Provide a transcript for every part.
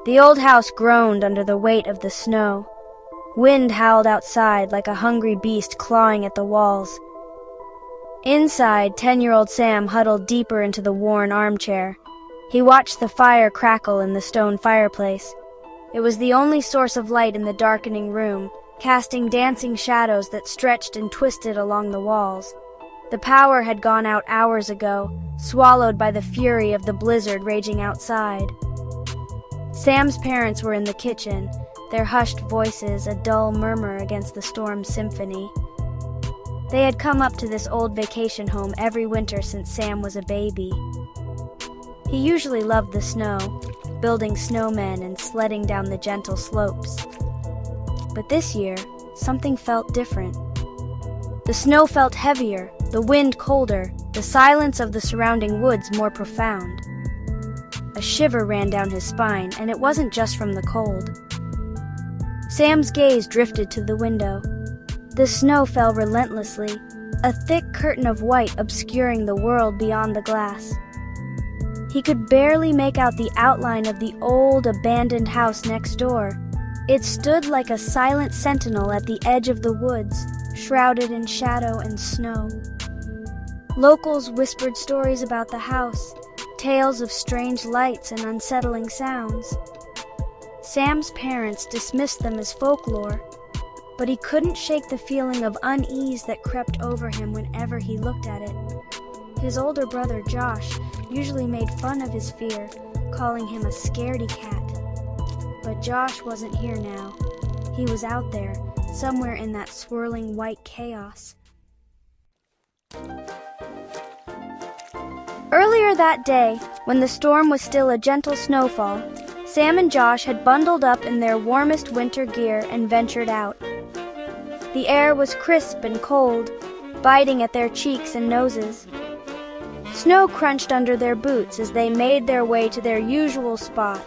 The old house groaned under the weight of the snow. Wind howled outside like a hungry beast clawing at the walls. Inside, 10-year-old Sam huddled deeper into the worn armchair. He watched the fire crackle in the stone fireplace. It was the only source of light in the darkening room, casting dancing shadows that stretched and twisted along the walls. The power had gone out hours ago, swallowed by the fury of the blizzard raging outside. Sam's parents were in the kitchen, their hushed voices a dull murmur against the storm's symphony. They had come up to this old vacation home every winter since Sam was a baby. He usually loved the snow, building snowmen and sledding down the gentle slopes. But this year, something felt different. The snow felt heavier, the wind colder, the silence of the surrounding woods more profound. A shiver ran down his spine, and it wasn't just from the cold. Sam's gaze drifted to the window. The snow fell relentlessly, a thick curtain of white obscuring the world beyond the glass. He could barely make out the outline of the old, abandoned house next door. It stood like a silent sentinel at the edge of the woods, shrouded in shadow and snow. Locals whispered stories about the house, tales of strange lights and unsettling sounds. Sam's parents dismissed them as folklore, but he couldn't shake the feeling of unease that crept over him whenever he looked at it. His older brother, Josh, usually made fun of his fear, calling him a scaredy cat. But Josh wasn't here now. He was out there, somewhere in that swirling white chaos. Earlier that day, when the storm was still a gentle snowfall, Sam and Josh had bundled up in their warmest winter gear and ventured out. The air was crisp and cold, biting at their cheeks and noses. Snow crunched under their boots as they made their way to their usual spot,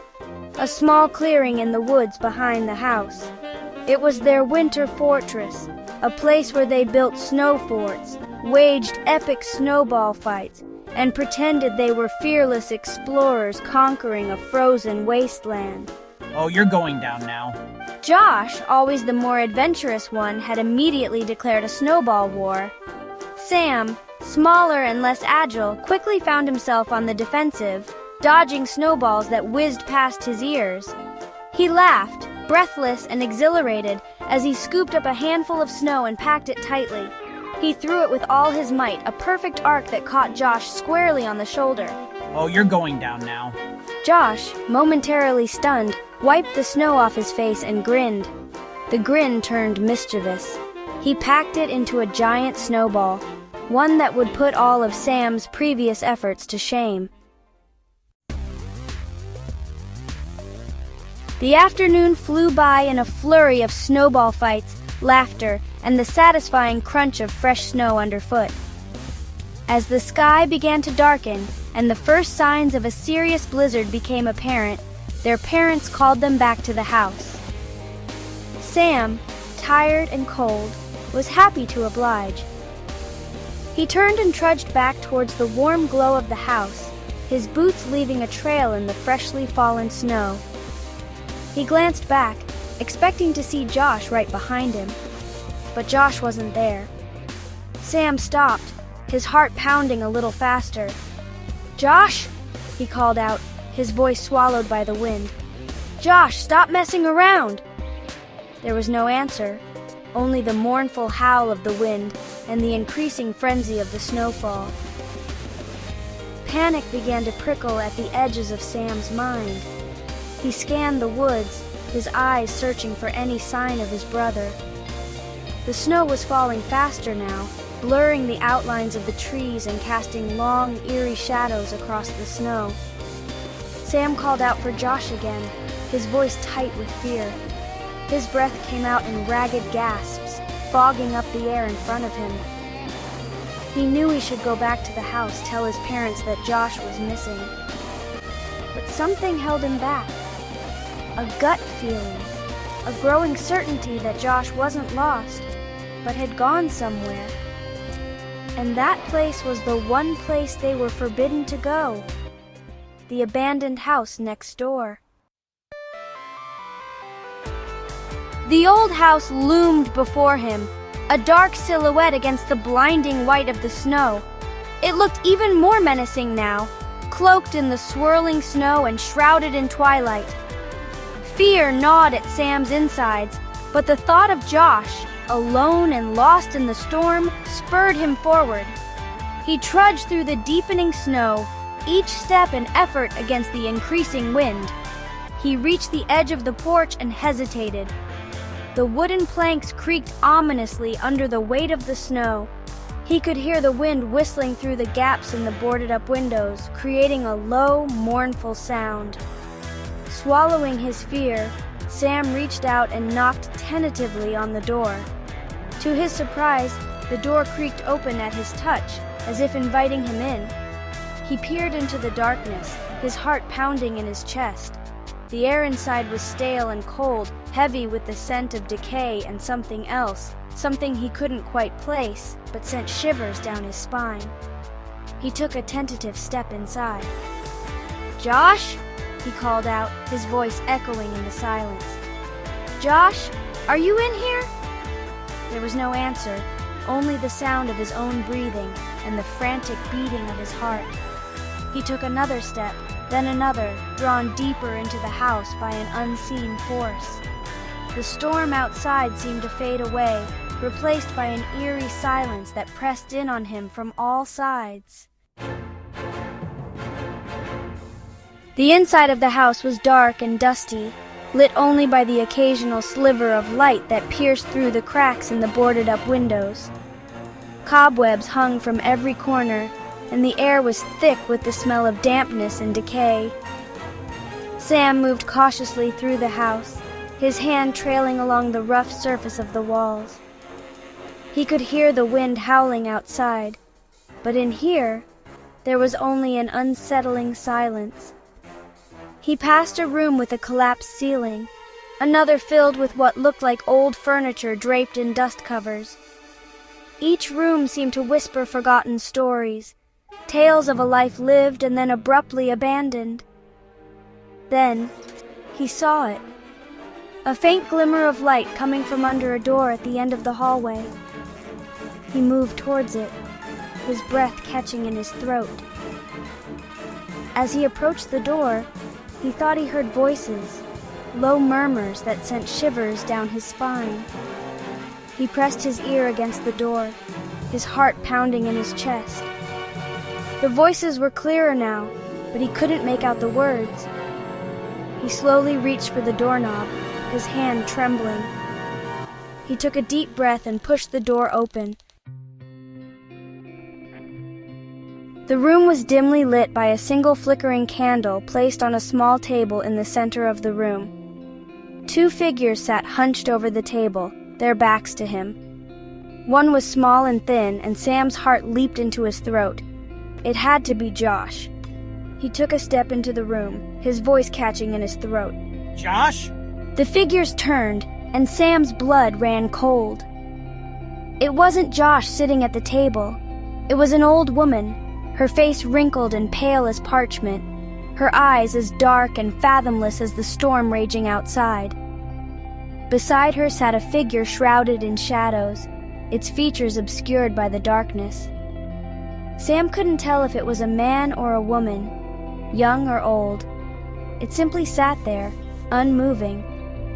a small clearing in the woods behind the house. It was their winter fortress, a place where they built snow forts, waged epic snowball fights, and pretended they were fearless explorers conquering a frozen wasteland. Oh, you're going down now. Josh, always the more adventurous one, had immediately declared a snowball war. Sam, smaller and less agile, quickly found himself on the defensive, dodging snowballs that whizzed past his ears. He laughed, breathless and exhilarated, as he scooped up a handful of snow and packed it tightly. He threw it with all his might, a perfect arc that caught Josh squarely on the shoulder. Oh, you're going down now. Josh, momentarily stunned, wiped the snow off his face and grinned. The grin turned mischievous. He packed it into a giant snowball, one that would put all of Sam's previous efforts to shame. The afternoon flew by in a flurry of snowball fights, laughter, and the satisfying crunch of fresh snow underfoot. As the sky began to darken and the first signs of a serious blizzard became apparent, their parents called them back to the house. Sam, tired and cold, was happy to oblige. He turned and trudged back towards the warm glow of the house, his boots leaving a trail in the freshly fallen snow. He glanced back, expecting to see Josh right behind him. But Josh wasn't there. Sam stopped, his heart pounding a little faster. "Josh!" he called out, his voice swallowed by the wind. "Josh, stop messing around!" There was no answer, only the mournful howl of the wind and the increasing frenzy of the snowfall. Panic began to prickle at the edges of Sam's mind. He scanned the woods, his eyes searching for any sign of his brother. The snow was falling faster now, blurring the outlines of the trees and casting long, eerie shadows across the snow. Sam called out for Josh again, his voice tight with fear. His breath came out in ragged gasps, fogging up the air in front of him. He knew he should go back to the house, tell his parents that Josh was missing. But something held him back. A gut feeling, a growing certainty that Josh wasn't lost, but had gone somewhere. And that place was the one place they were forbidden to go. the abandoned house next door. The old house loomed before him, a dark silhouette against the blinding white of the snow. It looked even more menacing now, cloaked in the swirling snow and shrouded in twilight. Fear gnawed at Sam's insides, but the thought of Josh, alone and lost in the storm, spurred him forward. He trudged through the deepening snow, each step an effort against the increasing wind. He reached the edge of the porch and hesitated. The wooden planks creaked ominously under the weight of the snow. He could hear the wind whistling through the gaps in the boarded-up windows, creating a low, mournful sound. Swallowing his fear, Sam reached out and knocked tentatively on the door. To his surprise, the door creaked open at his touch, as if inviting him in. He peered into the darkness, his heart pounding in his chest. The air inside was stale and cold, heavy with the scent of decay and something else, something he couldn't quite place, but sent shivers down his spine. He took a tentative step inside. "Josh?" he called out, his voice echoing in the silence. "Josh, are you in here?" There was no answer, only the sound of his own breathing and the frantic beating of his heart. He took another step, then another, drawn deeper into the house by an unseen force. The storm outside seemed to fade away, replaced by an eerie silence that pressed in on him from all sides. The inside of the house was dark and dusty, lit only by the occasional sliver of light that pierced through the cracks in the boarded-up windows. Cobwebs hung from every corner, and the air was thick with the smell of dampness and decay. Sam moved cautiously through the house, his hand trailing along the rough surface of the walls. He could hear the wind howling outside, but in here, there was only an unsettling silence. He passed a room with a collapsed ceiling, another filled with what looked like old furniture draped in dust covers. Each room seemed to whisper forgotten stories, tales of a life lived and then abruptly abandoned. Then, he saw it. A faint glimmer of light coming from under a door at the end of the hallway. He moved towards it, his breath catching in his throat. As he approached the door, he thought he heard voices, low murmurs that sent shivers down his spine. He pressed his ear against the door, his heart pounding in his chest. The voices were clearer now, but he couldn't make out the words. He slowly reached for the doorknob, his hand trembling. He took a deep breath and pushed the door open. The room was dimly lit by a single flickering candle placed on a small table in the center of the room. Two figures sat hunched over the table, their backs to him. One was small and thin, and Sam's heart leaped into his throat. It had to be Josh. He took a step into the room, his voice catching in his throat. "Josh?" The figures turned, and Sam's blood ran cold. It wasn't Josh sitting at the table. It was an old woman, her face wrinkled and pale as parchment, her eyes as dark and fathomless as the storm raging outside. Beside her sat a figure shrouded in shadows, its features obscured by the darkness. Sam couldn't tell if it was a man or a woman, young or old. It simply sat there, unmoving,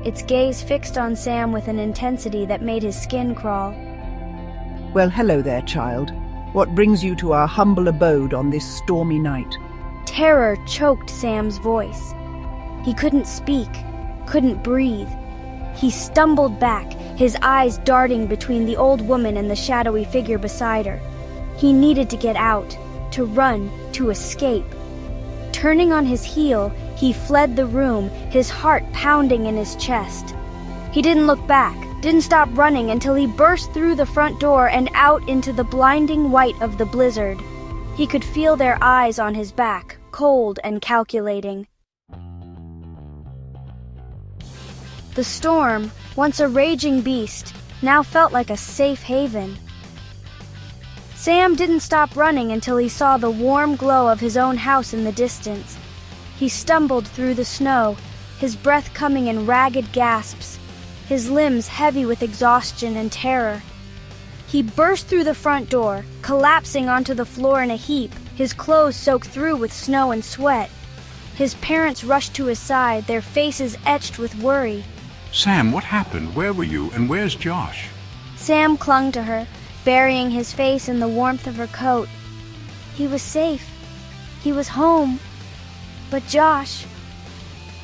its gaze fixed on Sam with an intensity that made his skin crawl. "Well, hello there, child. What brings you to our humble abode on this stormy night?" Terror choked Sam's voice. He couldn't speak, couldn't breathe. He stumbled back, his eyes darting between the old woman and the shadowy figure beside her. He needed to get out, to run, to escape. Turning on his heel, he fled the room, his heart pounding in his chest. He didn't look back, didn't stop running until he burst through the front door and out into the blinding white of the blizzard. He could feel their eyes on his back, cold and calculating. The storm, once a raging beast, now felt like a safe haven. Sam didn't stop running until he saw the warm glow of his own house in the distance. He stumbled through the snow, his breath coming in ragged gasps, his limbs heavy with exhaustion and terror. He burst through the front door, collapsing onto the floor in a heap, his clothes soaked through with snow and sweat. His parents rushed to his side, their faces etched with worry. Sam, what happened? Where were you? And where's Josh? Sam clung to her, burying his face in the warmth of her coat. He was safe. He was home. But Josh...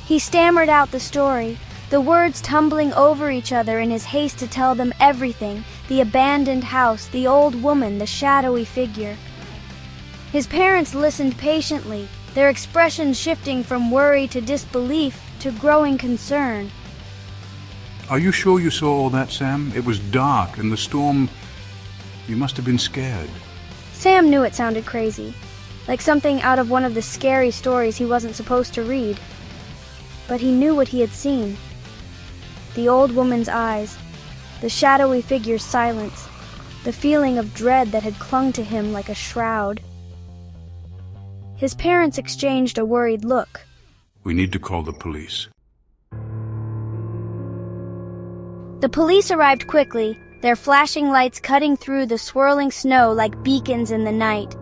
He stammered out the story, the words tumbling over each other in his haste to tell them everything, the abandoned house, the old woman, the shadowy figure. His parents listened patiently, their expressions shifting from worry to disbelief to growing concern. Are you sure you saw all that, Sam? It was dark, and the storm... You must have been scared. Sam knew it sounded crazy, like something out of one of the scary stories he wasn't supposed to read. But he knew what he had seen. The old woman's eyes, the shadowy figure's silence, the feeling of dread that had clung to him like a shroud. His parents exchanged a worried look. We need to call the police. The police arrived quickly, their flashing lights cutting through the swirling snow like beacons in the night.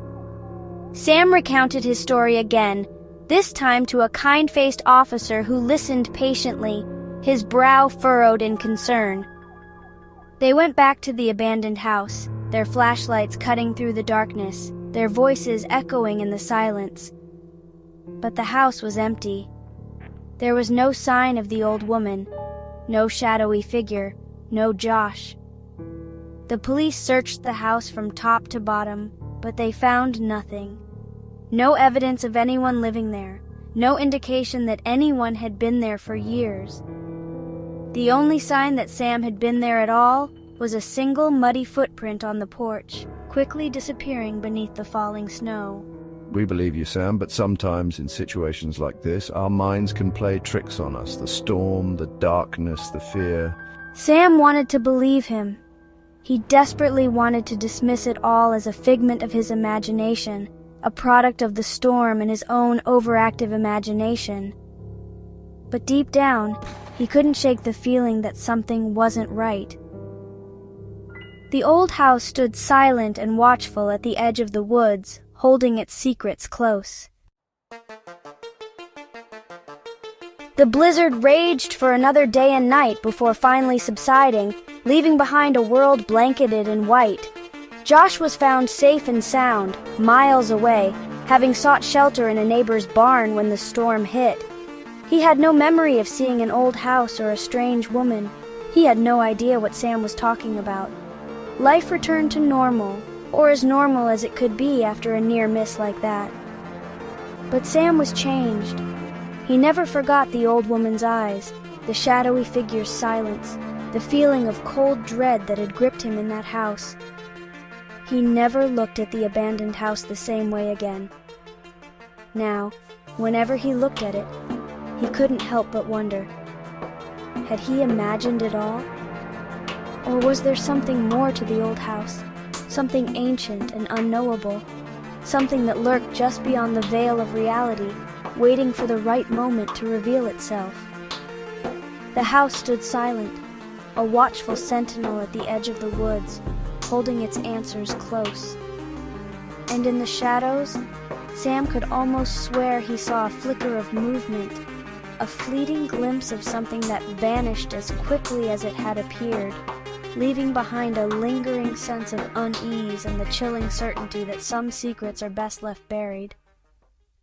Sam recounted his story again, this time to a kind-faced officer who listened patiently, his brow furrowed in concern. They went back to the abandoned house, their flashlights cutting through the darkness, their voices echoing in the silence. But the house was empty. There was no sign of the old woman, no shadowy figure, no Josh. The police searched the house from top to bottom, but they found nothing. No evidence of anyone living there, no indication that anyone had been there for years. The only sign that Sam had been there at all was a single muddy footprint on the porch, quickly disappearing beneath the falling snow. We believe you, Sam, but sometimes in situations like this, our minds can play tricks on us. The storm, the darkness, the fear. Sam wanted to believe him. He desperately wanted to dismiss it all as a figment of his imagination, a product of the storm and his own overactive imagination. But deep down, he couldn't shake the feeling that something wasn't right. The old house stood silent and watchful at the edge of the woods, holding its secrets close. The blizzard raged for another day and night before finally subsiding, leaving behind a world blanketed in white. Josh was found safe and sound, miles away, having sought shelter in a neighbor's barn when the storm hit. He had no memory of seeing an old house or a strange woman. He had no idea what Sam was talking about. Life returned to normal, or as normal as it could be after a near miss like that. But Sam was changed. He never forgot the old woman's eyes, the shadowy figure's silence, the feeling of cold dread that had gripped him in that house. He never looked at the abandoned house the same way again. Now, whenever he looked at it, he couldn't help but wonder, had he imagined it all? Or was there something more to the old house, something ancient and unknowable, something that lurked just beyond the veil of reality, waiting for the right moment to reveal itself? The house stood silent, a watchful sentinel at the edge of the woods, holding its answers close. And in the shadows, Sam could almost swear he saw a flicker of movement, a fleeting glimpse of something that vanished as quickly as it had appeared, leaving behind a lingering sense of unease and the chilling certainty that some secrets are best left buried.